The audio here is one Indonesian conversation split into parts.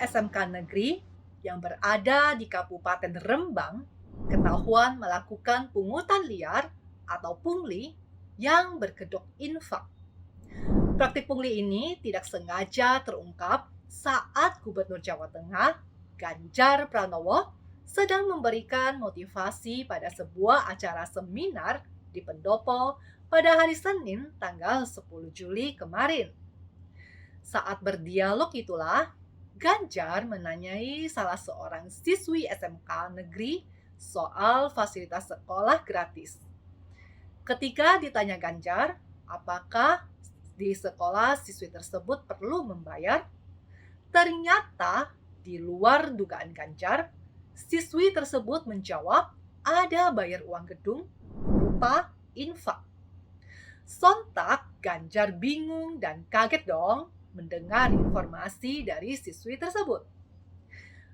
SMK negeri yang berada di Kabupaten Rembang ketahuan melakukan pungutan liar atau pungli yang berkedok infak. Praktik pungli ini tidak sengaja terungkap saat Gubernur Jawa Tengah, Ganjar Pranowo, sedang memberikan motivasi pada sebuah acara seminar di Pendopo pada hari Senin tanggal 10 Juli kemarin. Saat berdialog itulah, Ganjar menanyai salah seorang siswi SMK negeri soal fasilitas sekolah gratis. Ketika ditanya Ganjar, apakah di sekolah siswi tersebut perlu membayar, ternyata di luar dugaan Ganjar, siswi tersebut menjawab ada bayar uang gedung berupa infak. Sontak Ganjar bingung dan kaget dong mendengar informasi dari siswi tersebut.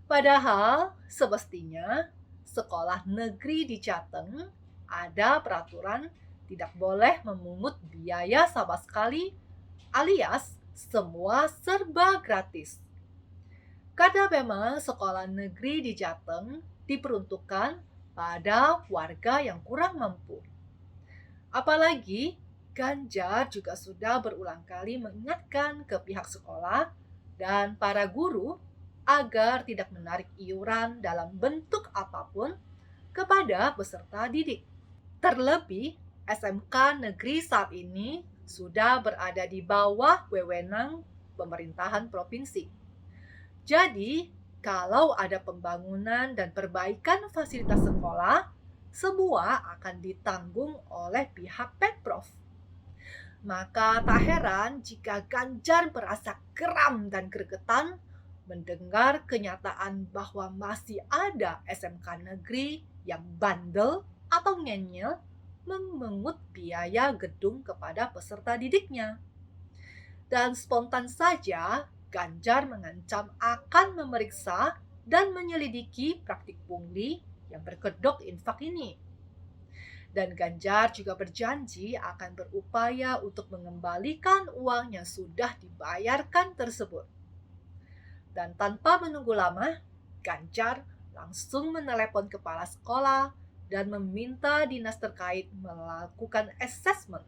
Padahal semestinya sekolah negeri di Jateng ada peraturan tidak boleh memungut biaya sama sekali alias semua serba gratis. Karena memang sekolah negeri di Jateng diperuntukkan pada warga yang kurang mampu. Apalagi Ganjar juga sudah berulang kali mengingatkan ke pihak sekolah dan para guru agar tidak menarik iuran dalam bentuk apapun kepada peserta didik. Terlebih, SMK negeri saat ini sudah berada di bawah wewenang pemerintahan provinsi. Jadi, kalau ada pembangunan dan perbaikan fasilitas sekolah, semua akan ditanggung oleh pihak Pemprov. Maka tak heran jika Ganjar merasa geram dan gregetan mendengar kenyataan bahwa masih ada SMK negeri yang bandel atau ngeyel memungut biaya gedung kepada peserta didiknya. Dan spontan saja Ganjar mengancam akan memeriksa dan menyelidiki praktik pungli yang berkedok infak ini. Dan Ganjar juga berjanji akan berupaya untuk mengembalikan uang yang sudah dibayarkan tersebut. Dan tanpa menunggu lama, Ganjar langsung menelepon kepala sekolah dan meminta dinas terkait melakukan asesmen.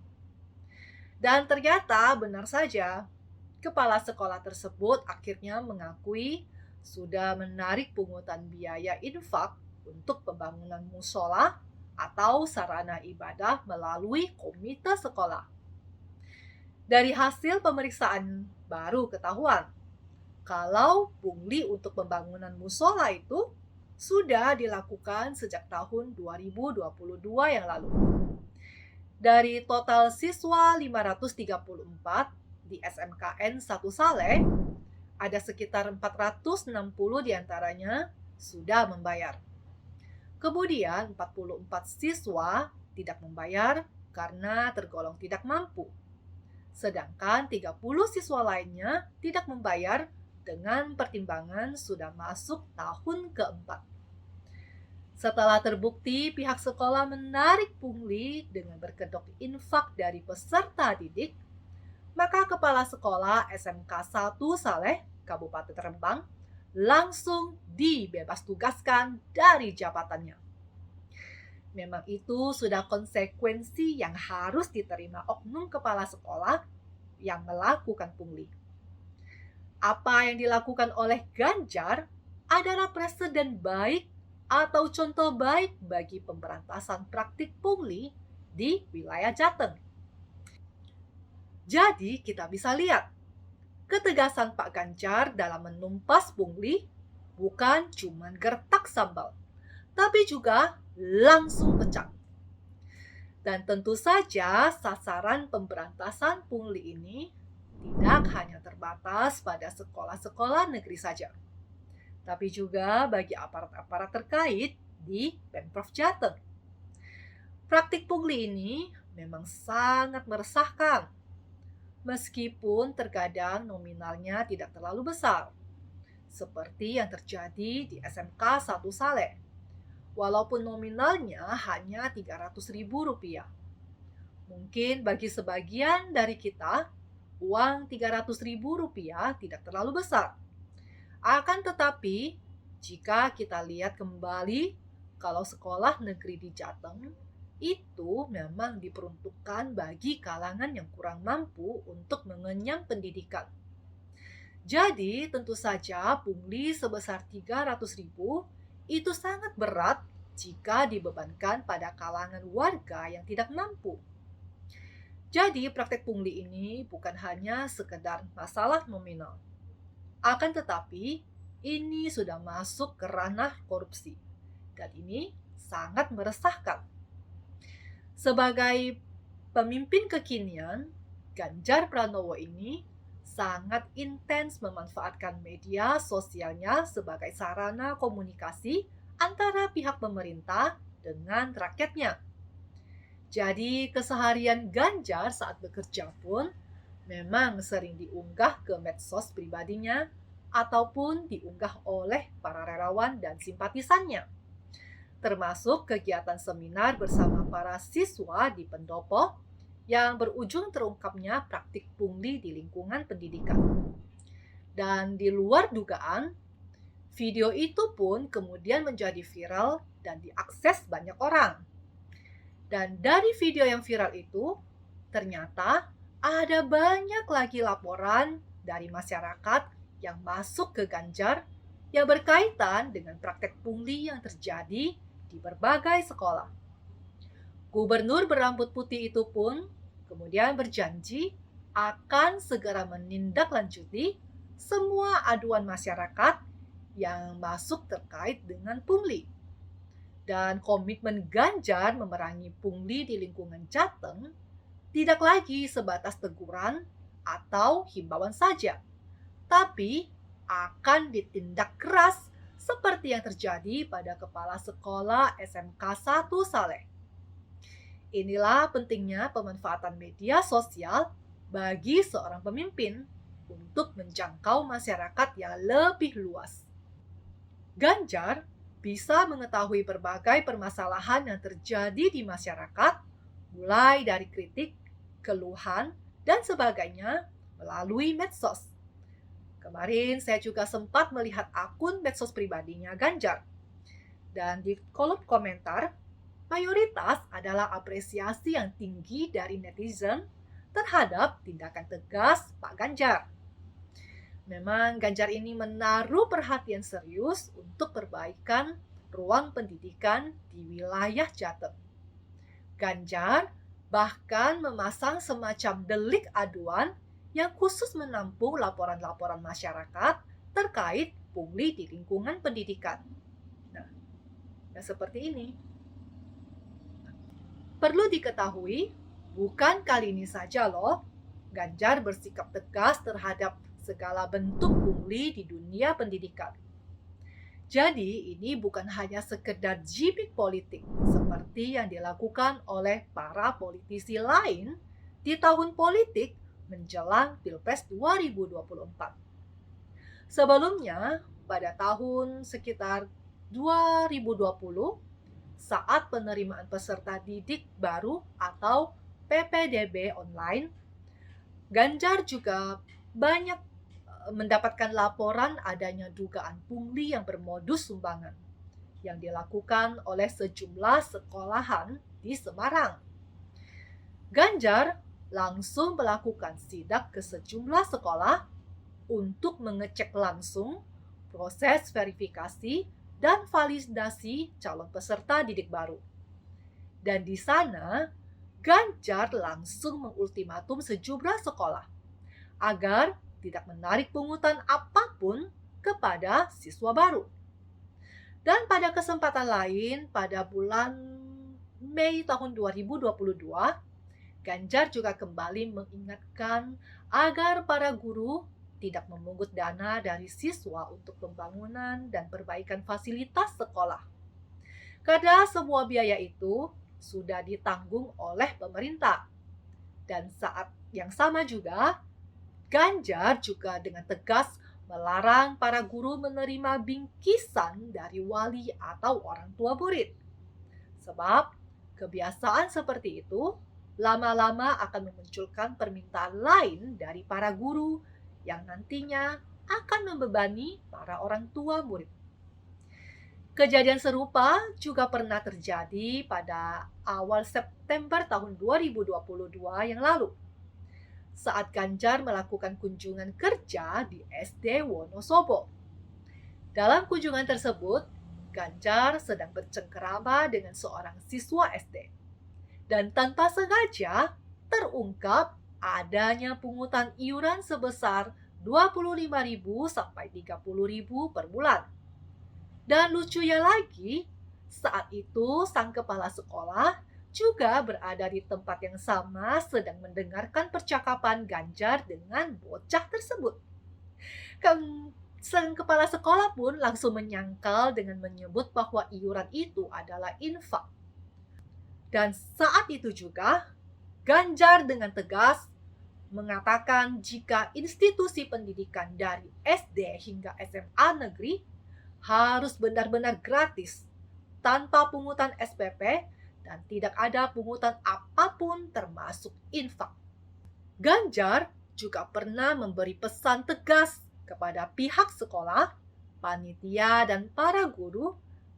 Dan ternyata benar saja, kepala sekolah tersebut akhirnya mengakui sudah menarik pungutan biaya infak untuk pembangunan musola atau sarana ibadah melalui komite sekolah. Dari hasil pemeriksaan baru ketahuan kalau pungli untuk pembangunan musola itu sudah dilakukan sejak tahun 2022 yang lalu. Dari total siswa 534 di SMKN 1 Saleh, ada sekitar 460 diantaranya sudah membayar. Kemudian 44 siswa tidak membayar karena tergolong tidak mampu. Sedangkan 30 siswa lainnya tidak membayar dengan pertimbangan sudah masuk tahun keempat. Setelah terbukti pihak sekolah menarik pungli dengan berkedok infak dari peserta didik, maka kepala sekolah SMK 1 Saleh, Kabupaten Rembang, langsung dibebas tugaskan dari jabatannya. Memang itu sudah konsekuensi yang harus diterima oknum kepala sekolah yang melakukan pungli. Apa yang dilakukan oleh Ganjar adalah presiden baik atau contoh baik bagi pemberantasan praktik pungli di wilayah Jateng. Jadi kita bisa lihat ketegasan Pak Ganjar dalam menumpas pungli bukan cuma gertak sambal, tapi juga langsung pecah. Dan tentu saja sasaran pemberantasan pungli ini tidak hanya terbatas pada sekolah-sekolah negeri saja, tapi juga bagi aparat-aparat terkait di Pemprov Jateng. Praktik pungli ini memang sangat meresahkan, meskipun terkadang nominalnya tidak terlalu besar, seperti yang terjadi di SMK 1 Saleh. Walaupun nominalnya hanya Rp300.000. Mungkin bagi sebagian dari kita, uang Rp300.000 tidak terlalu besar. Akan tetapi, jika kita lihat kembali, kalau sekolah negeri di Jateng itu memang diperuntukkan bagi kalangan yang kurang mampu untuk mengenyam pendidikan. Jadi, tentu saja pungli sebesar 300.000 itu sangat berat jika dibebankan pada kalangan warga yang tidak mampu. Jadi, praktek pungli ini bukan hanya sekedar masalah nominal. Akan tetapi, ini sudah masuk ke ranah korupsi. Dan ini sangat meresahkan. Sebagai pemimpin kekinian, Ganjar Pranowo ini sangat intens memanfaatkan media sosialnya sebagai sarana komunikasi antara pihak pemerintah dengan rakyatnya. Jadi keseharian Ganjar saat bekerja pun memang sering diunggah ke medsos pribadinya ataupun diunggah oleh para relawan dan simpatisannya, termasuk kegiatan seminar bersama para siswa di pendopo yang berujung terungkapnya praktik pungli di lingkungan pendidikan. Dan di luar dugaan, video itu pun kemudian menjadi viral dan diakses banyak orang. Dan dari video yang viral itu, ternyata ada banyak lagi laporan dari masyarakat yang masuk ke Ganjar yang berkaitan dengan praktek pungli yang terjadi di berbagai sekolah. Gubernur berambut putih itu pun kemudian berjanji akan segera menindaklanjuti semua aduan masyarakat yang masuk terkait dengan pungli. Dan komitmen Ganjar memerangi pungli di lingkungan Jateng tidak lagi sebatas teguran atau himbauan saja, tapi akan ditindak keras seperti yang terjadi pada Kepala Sekolah SMK 1 Saleh. Inilah pentingnya pemanfaatan media sosial bagi seorang pemimpin untuk menjangkau masyarakat yang lebih luas. Ganjar bisa mengetahui berbagai permasalahan yang terjadi di masyarakat, mulai dari kritik, keluhan, dan sebagainya melalui medsos. Kemarin saya juga sempat melihat akun medsos pribadinya Ganjar. Dan di kolom komentar, mayoritas adalah apresiasi yang tinggi dari netizen terhadap tindakan tegas Pak Ganjar. Memang Ganjar ini menaruh perhatian serius untuk perbaikan ruang pendidikan di wilayah Jateng. Ganjar bahkan memasang semacam delik aduan yang khusus menampung laporan-laporan masyarakat terkait pungli di lingkungan pendidikan. Nah, seperti ini. Perlu diketahui, bukan kali ini saja loh, Ganjar bersikap tegas terhadap segala bentuk pungli di dunia pendidikan. Jadi, ini bukan hanya sekedar gimmick politik seperti yang dilakukan oleh para politisi lain di tahun politik menjelang Pilpres 2024. Sebelumnya, pada tahun sekitar 2020, saat penerimaan peserta didik baru atau PPDB online, Ganjar juga banyak mendapatkan laporan adanya dugaan pungli yang bermodus sumbangan yang dilakukan oleh sejumlah sekolahan di Semarang. Ganjar langsung melakukan sidak ke sejumlah sekolah untuk mengecek langsung proses verifikasi dan validasi calon peserta didik baru. Dan di sana, Ganjar langsung mengultimatum sejumlah sekolah agar tidak menarik pungutan apapun kepada siswa baru. Dan pada kesempatan lain, pada bulan Mei tahun 2022, Ganjar juga kembali mengingatkan agar para guru tidak memungut dana dari siswa untuk pembangunan dan perbaikan fasilitas sekolah. Karena semua biaya itu sudah ditanggung oleh pemerintah. Dan saat yang sama juga, Ganjar juga dengan tegas melarang para guru menerima bingkisan dari wali atau orang tua murid. Sebab kebiasaan seperti itu lama-lama akan memunculkan permintaan lain dari para guru yang nantinya akan membebani para orang tua murid. Kejadian serupa juga pernah terjadi pada awal September tahun 2022 yang lalu, saat Ganjar melakukan kunjungan kerja di SD Wonosobo. Dalam kunjungan tersebut, Ganjar sedang bercengkerama dengan seorang siswa SD. Dan tanpa sengaja terungkap adanya pungutan iuran sebesar 25.000 sampai 30.000 per bulan. Dan lucunya lagi, saat itu sang kepala sekolah juga berada di tempat yang sama sedang mendengarkan percakapan Ganjar dengan bocah tersebut. Sang kepala sekolah pun langsung menyangkal dengan menyebut bahwa iuran itu adalah infak. Dan saat itu juga, Ganjar dengan tegas mengatakan jika institusi pendidikan dari SD hingga SMA negeri harus benar-benar gratis, tanpa pungutan SPP dan tidak ada pungutan apapun termasuk infak. Ganjar juga pernah memberi pesan tegas kepada pihak sekolah, panitia, dan para guru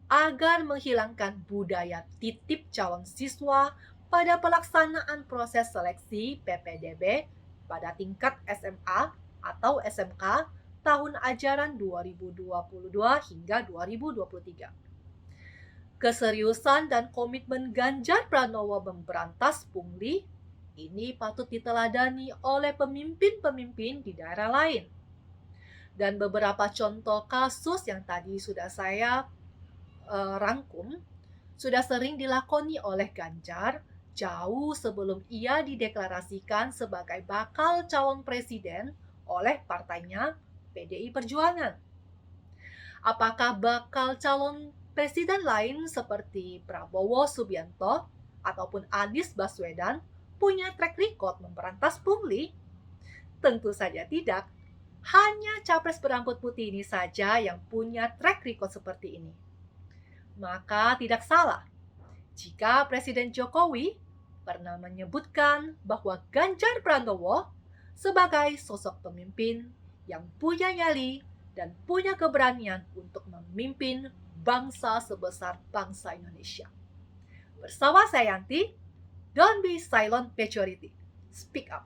agar menghilangkan budaya titip calon siswa pada pelaksanaan proses seleksi PPDB pada tingkat SMA atau SMK tahun ajaran 2022 hingga 2023. Keseriusan dan komitmen Ganjar Pranowo memberantas pungli ini patut diteladani oleh pemimpin-pemimpin di daerah lain. Dan beberapa contoh kasus yang tadi sudah saya rangkum sudah sering dilakoni oleh Ganjar jauh sebelum ia dideklarasikan sebagai bakal calon presiden oleh partainya PDI Perjuangan. Apakah bakal calon presiden lain seperti Prabowo Subianto ataupun Anies Baswedan punya track record memberantas pungli? Tentu saja tidak. Hanya capres berambut putih ini saja yang punya track record seperti ini. Maka tidak salah jika Presiden Jokowi pernah menyebutkan bahwa Ganjar Pranowo sebagai sosok pemimpin yang punya nyali dan punya keberanian untuk memimpin bangsa sebesar bangsa Indonesia. Bersama saya Yanti, don't be silent majority, speak up.